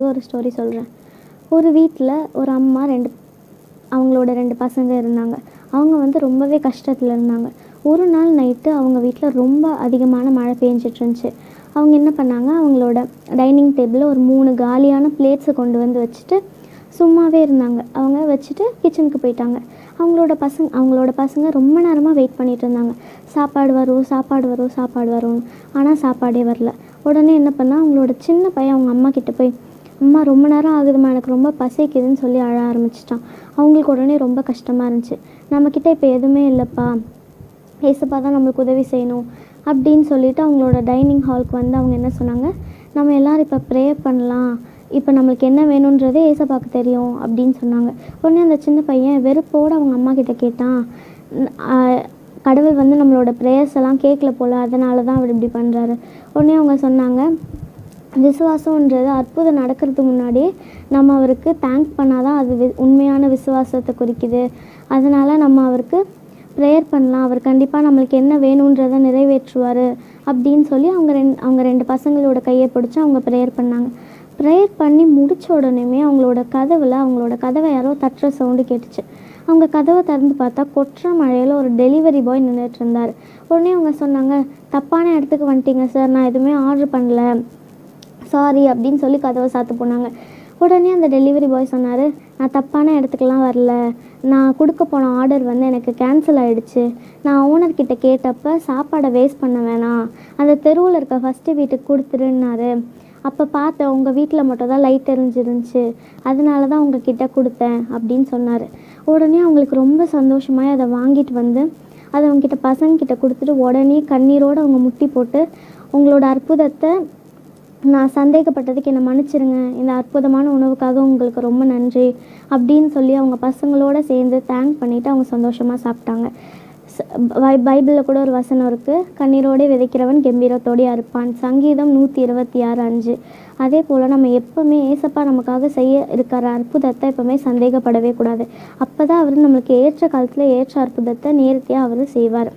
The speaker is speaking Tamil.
ஒரு ஸ்டோரி சொல்கிறேன். ஒரு வீட்டில் ஒரு அம்மா அவங்களோட 2 பசங்க இருந்தாங்க. அவங்க வந்து ரொம்பவே கஷ்டத்தில் இருந்தாங்க. ஒரு நாள் நைட்டு அவங்க வீட்டில் ரொம்ப அதிகமான மழை பெஞ்சிட்ருந்துச்சு. அவங்க என்ன பண்ணாங்க, அவங்களோட டைனிங் டேபிளில் ஒரு 3 காலியான பிளேட்ஸை கொண்டு வந்து வச்சுட்டு சும்மாவே இருந்தாங்க. அவங்க வச்சுட்டு கிச்சனுக்கு போயிட்டாங்க. அவங்களோட பசங்க ரொம்ப நேரமாக வெயிட் பண்ணிகிட்டு இருந்தாங்க. சாப்பாடு வரும், சாப்பாடு வரும், சாப்பாடு வரும்னு. ஆனால் சாப்பாடே வரல. உடனே என்ன பண்ணா, அவங்களோட சின்ன பையன் அவங்க அம்மா கிட்ட போய், அம்மா ரொம்ப நேரம் ஆகுதும்மா, எனக்கு ரொம்ப பசிக்குதுன்னு சொல்லி அழ ஆரம்பிச்சிட்டான். அவங்களுக்கு உடனே ரொம்ப கஷ்டமாக இருந்துச்சு. நம்மக்கிட்ட இப்போ எதுவுமே இல்லைப்பா, ஏசப்பா தான் நம்மளுக்கு உதவி செய்யணும் அப்படின்னு சொல்லிட்டு அவங்களோட டைனிங் ஹாலுக்கு வந்து அவங்க என்ன சொன்னாங்க, நம்ம எல்லோரும் இப்போ ப்ரே பண்ணலாம், இப்போ நம்மளுக்கு என்ன வேணுன்றதே ஏசப்பாவுக்கு தெரியும் அப்படின்னு சொன்னாங்க. உடனே அந்த சின்ன பையன் வெறுப்போடு அவங்க அம்மா கிட்ட கேட்டான், கடவுள் வந்து நம்மளோட ப்ரேயர்ஸ் எல்லாம் கேட்கல போல், அதனால தான் அவர் இப்படி பண்ணுறாரு. உடனே அவங்க சொன்னாங்க, விசுவாசன்றது அற்புதம் நடக்கிறதுக்கு முன்னாடியே நம்ம அவருக்கு தேங்க் பண்ணால் தான் அது உண்மையான விசுவாசத்தை குறிக்குது. அதனால் நம்ம அவருக்கு ப்ரேயர் பண்ணலாம், அவர் கண்டிப்பாக நம்மளுக்கு என்ன வேணுன்றதை நிறைவேற்றுவார் அப்படின்னு சொல்லி அவங்க ரெண்டு பசங்களோட கையை பிடிச்சி அவங்க ப்ரேயர் பண்ணாங்க. ப்ரேயர் பண்ணி முடித்த உடனேயுமே அவங்களோட கதவை யாரோ தட்டுற சவுண்டு கேட்டுச்சு. அவங்க கதவை திறந்து பார்த்தா கொட்டுற மழையில் ஒரு டெலிவரி பாய் நின்றுட்டு இருந்தார். உடனே அவங்க சொன்னாங்க, தப்பான இடத்துக்கு வந்துட்டீங்க சார், நான் எதுவுமே ஆர்டர் பண்ணல, சாரி அப்படின்னு சொல்லி கதவை சாத்து போனாங்க. உடனே அந்த டெலிவரி பாய் சொன்னார், நான் தப்பான இடத்துக்குலாம் வரல, நான் கொடுக்க போன ஆர்டர் வந்து எனக்கு கேன்சல் ஆகிடுச்சு. நான் ஓனர்கிட்ட கேட்டப்போ சாப்பாடை வேஸ்ட் பண்ண வேணாம், அந்த தெருவில் இருக்க ஃபஸ்ட்டு வீட்டுக்கு கொடுத்துருன்னாரு. அப்போ பார்த்தேன், உங்கள் வீட்டில் மட்டும் தான் லைட் எரிஞ்சிருந்துச்சு, அதனால தான் உங்ககிட்ட கொடுத்தேன் அப்படின்னு சொன்னார். உடனே அவங்களுக்கு ரொம்ப சந்தோஷமாக அதை வாங்கிட்டு வந்து அதை அவங்ககிட்ட பசங்கக்கிட்ட கொடுத்துட்டு உடனே கண்ணீரோடு அவங்க முட்டி போட்டு, உங்களோட அற்புதத்தை நான் சந்தேகப்பட்டதுக்கு என்னை மன்னிச்சிருங்க, இந்த அற்புதமான உணவுக்காக உங்களுக்கு ரொம்ப நன்றி அப்படின்னு சொல்லி அவங்க பசங்களோடு சேர்ந்து தேங்க் பண்ணிவிட்டு அவங்க சந்தோஷமாக சாப்பிட்டாங்க. பைபிளில் கூட ஒரு வசனம் இருக்குது, கண்ணீரோடே விதைக்கிறவன் கம்பீரத்தோடே அறுப்பான், சங்கீதம் 126:5. அதே போல் நம்ம எப்போவுமே ஏசப்பா நமக்காக செய்ய இருக்கிற அற்புதத்தை எப்போவுமே சந்தேகப்படவே கூடாது. அப்போ தான் அவர் நம்மளுக்கு ஏற்ற காலத்தில் ஏற்ற அற்புதத்தை நேர்த்தியாக அவர் செய்வார்.